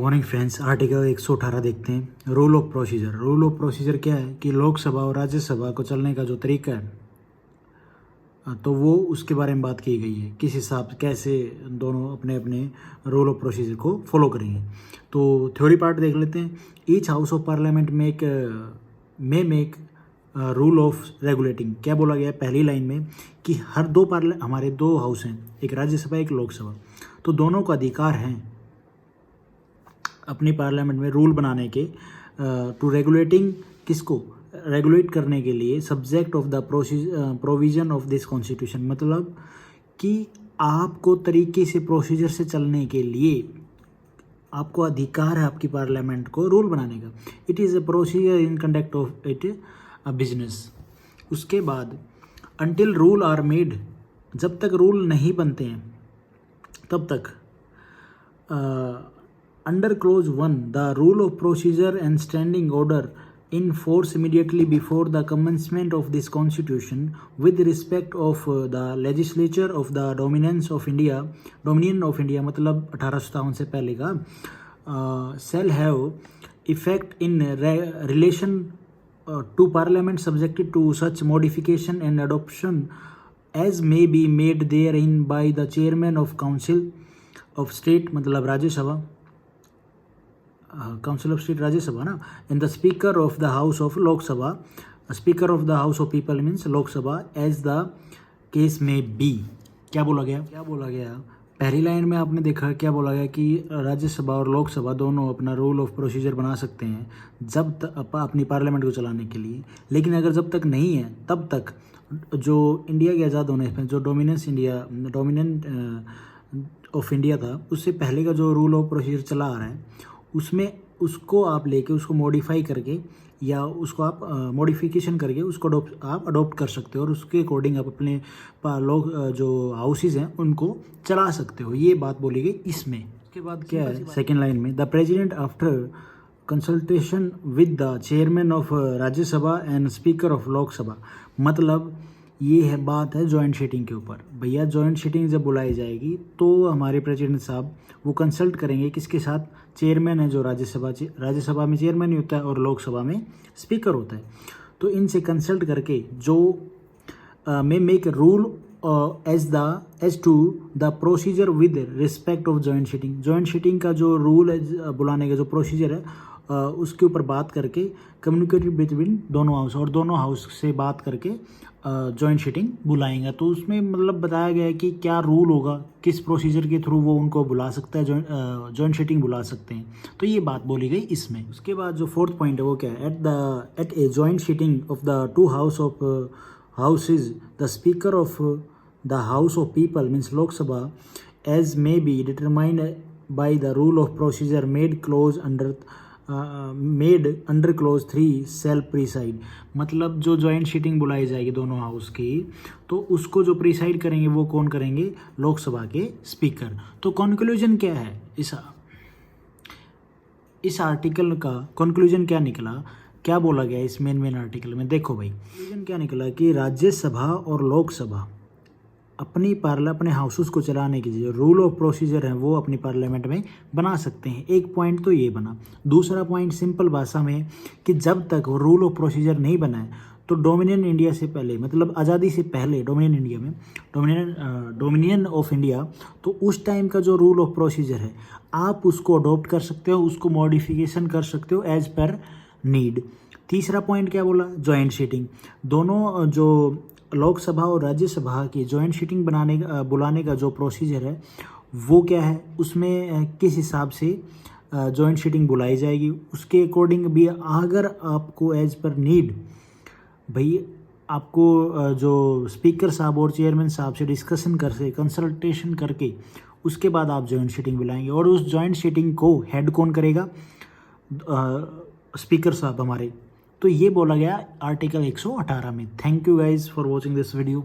Morning friends, article 118 देखते हैं। Rule of procedure. Rule of procedure क्या है कि लोकसभा और राज्यसभा को चलने का जो तरीका है तो वो उसके बारे में बात की गई है, किस हिसाब से कैसे दोनों अपने अपने रूल ऑफ प्रोसीजर को फॉलो करेंगे। तो थ्योरी पार्ट देख लेते हैं। Each house of parliament make rule of regulating. क्या बोला गया है पहली लाइन में कि हर हमारे दो हाउस हैं, एक राज्यसभा एक लोकसभा, तो दोनों को अधिकार हैं अपनी पार्लियामेंट में रूल बनाने के टू रेगुलेटिंग, किसको रेगुलेट करने के लिए, subject of the provision of this constitution. मतलब कि आपको तरीके से प्रोसीजर से चलने के लिए आपको अधिकार है आपकी पार्लियामेंट को रूल बनाने का। It is a procedure in conduct of it a business. उसके बाद अनटिल रूल आर मेड, जब तक रूल नहीं बनते हैं तब तक under close 1 the rule of procedure and standing order in force immediately before the commencement of this constitution with respect of the legislature of the dominion of India मतलब 1857 से पहले का shall have effect in relation to parliament subjected to such modification and adoption as may be made therein by the chairman of council of state मतलब Rajya Sabha, council of state Rajya Sabha ना, and the speaker of the house of Lok Sabha, speaker of the house of people means Lok Sabha, as the case may be. क्या बोला गया पहली line में आपने देखा क्या बोला गया कि राज्यसभा और लोकसभा दोनों अपना रूल ऑफ प्रोसीजर बना सकते हैं जब तक अपनी पार्लियामेंट को चलाने के लिए। लेकिन अगर जब तक नहीं है तब तक जो इंडिया के आज़ाद होने पर जो डोमिनेंट ऑफ इंडिया था उससे पहले का जो रूल ऑफ प्रोसीजर चला आ रहा है उसमें उसको आप लेके उसको मॉडिफाई करके या उसको आप मॉडिफिकेशन करके उसको आप अडोप्ट कर सकते हो और उसके अकॉर्डिंग आप अपने लोग जो हाउसेज हैं उनको चला सकते हो। ये बात बोली गई इसमें। उसके बाद क्या है सेकेंड लाइन में, the president after consultation with the chairman of Rajya Sabha and speaker of Lok Sabha. मतलब ये है बात है जॉइंट सीटिंग के ऊपर। भैया जॉइंट सीटिंग जब बुलाई जाएगी तो हमारे प्रेसिडेंट साहब वो कंसल्ट करेंगे किसके साथ, चेयरमैन है जो राज्यसभा में चेयरमैन ही होता है और लोकसभा में स्पीकर होता है। तो इनसे कंसल्ट करके जो may make rule as to the procedure with respect of joint sitting. Joint sitting का जो रूल है बुलाने का जो प्रोसीजर है उसके ऊपर बात करके कम्युनिकेटिव बिटवीन दोनों हाउस और दोनों हाउस से बात करके जॉइंट सीटिंग बुलाएंगे। तो उसमें मतलब बताया गया है कि क्या रूल होगा, किस प्रोसीजर के थ्रू वो उनको बुला सकता है, जॉइंट सीटिंग बुला सकते हैं। तो ये बात बोली गई इसमें। उसके बाद जो फोर्थ पॉइंट है वो क्या है, at a joint sitting of the two houses the speaker of the house of people means Lok Sabha as may be determined by the rule of procedure made under clause 3 shall preside. मतलब जो joint seating बुलाई जाएगी दोनों house की तो उसको जो प्रीसाइड करेंगे वो कौन करेंगे, लोकसभा के स्पीकर। तो कंक्लूजन क्या है इस आर्टिकल का, कंक्लूजन क्या निकला, क्या बोला गया इस मेन आर्टिकल में। देखो भाई कंक्लूजन क्या निकला कि राज्यसभा और लोकसभा अपने हाउसेस को चलाने के जो रूल ऑफ प्रोसीजर है वो अपनी पार्लियामेंट में बना सकते हैं। एक पॉइंट तो ये बना। दूसरा पॉइंट सिंपल भाषा में कि जब तक वो रूल ऑफ प्रोसीजर नहीं बना है तो डोमिनियन इंडिया से पहले मतलब आज़ादी से पहले डोमिनियन ऑफ इंडिया, तो उस टाइम का जो रूल ऑफ प्रोसीजर है आप उसको अडोप्ट कर सकते हो, उसको मॉडिफिकेशन कर सकते हो एज पर नीड। तीसरा पॉइंट क्या बोला, जॉइंट सीटिंग। दोनों जो लोकसभा और राज्यसभा की जॉइंट सीटिंग बुलाने का जो प्रोसीजर है वो क्या है, उसमें किस हिसाब से जॉइंट सीटिंग बुलाई जाएगी उसके अकॉर्डिंग भी अगर आपको एज पर नीड भाई आपको जो स्पीकर साहब और चेयरमैन साहब से डिस्कशन कंसल्टेशन करके उसके बाद आप जॉइंट सीटिंग बुलाएंगे। और उस जॉइंट सीटिंग को हेड कौन करेगा, स्पीकर साहब हमारे। तो ये बोला गया आर्टिकल 118 में। Thank you guys for watching this video.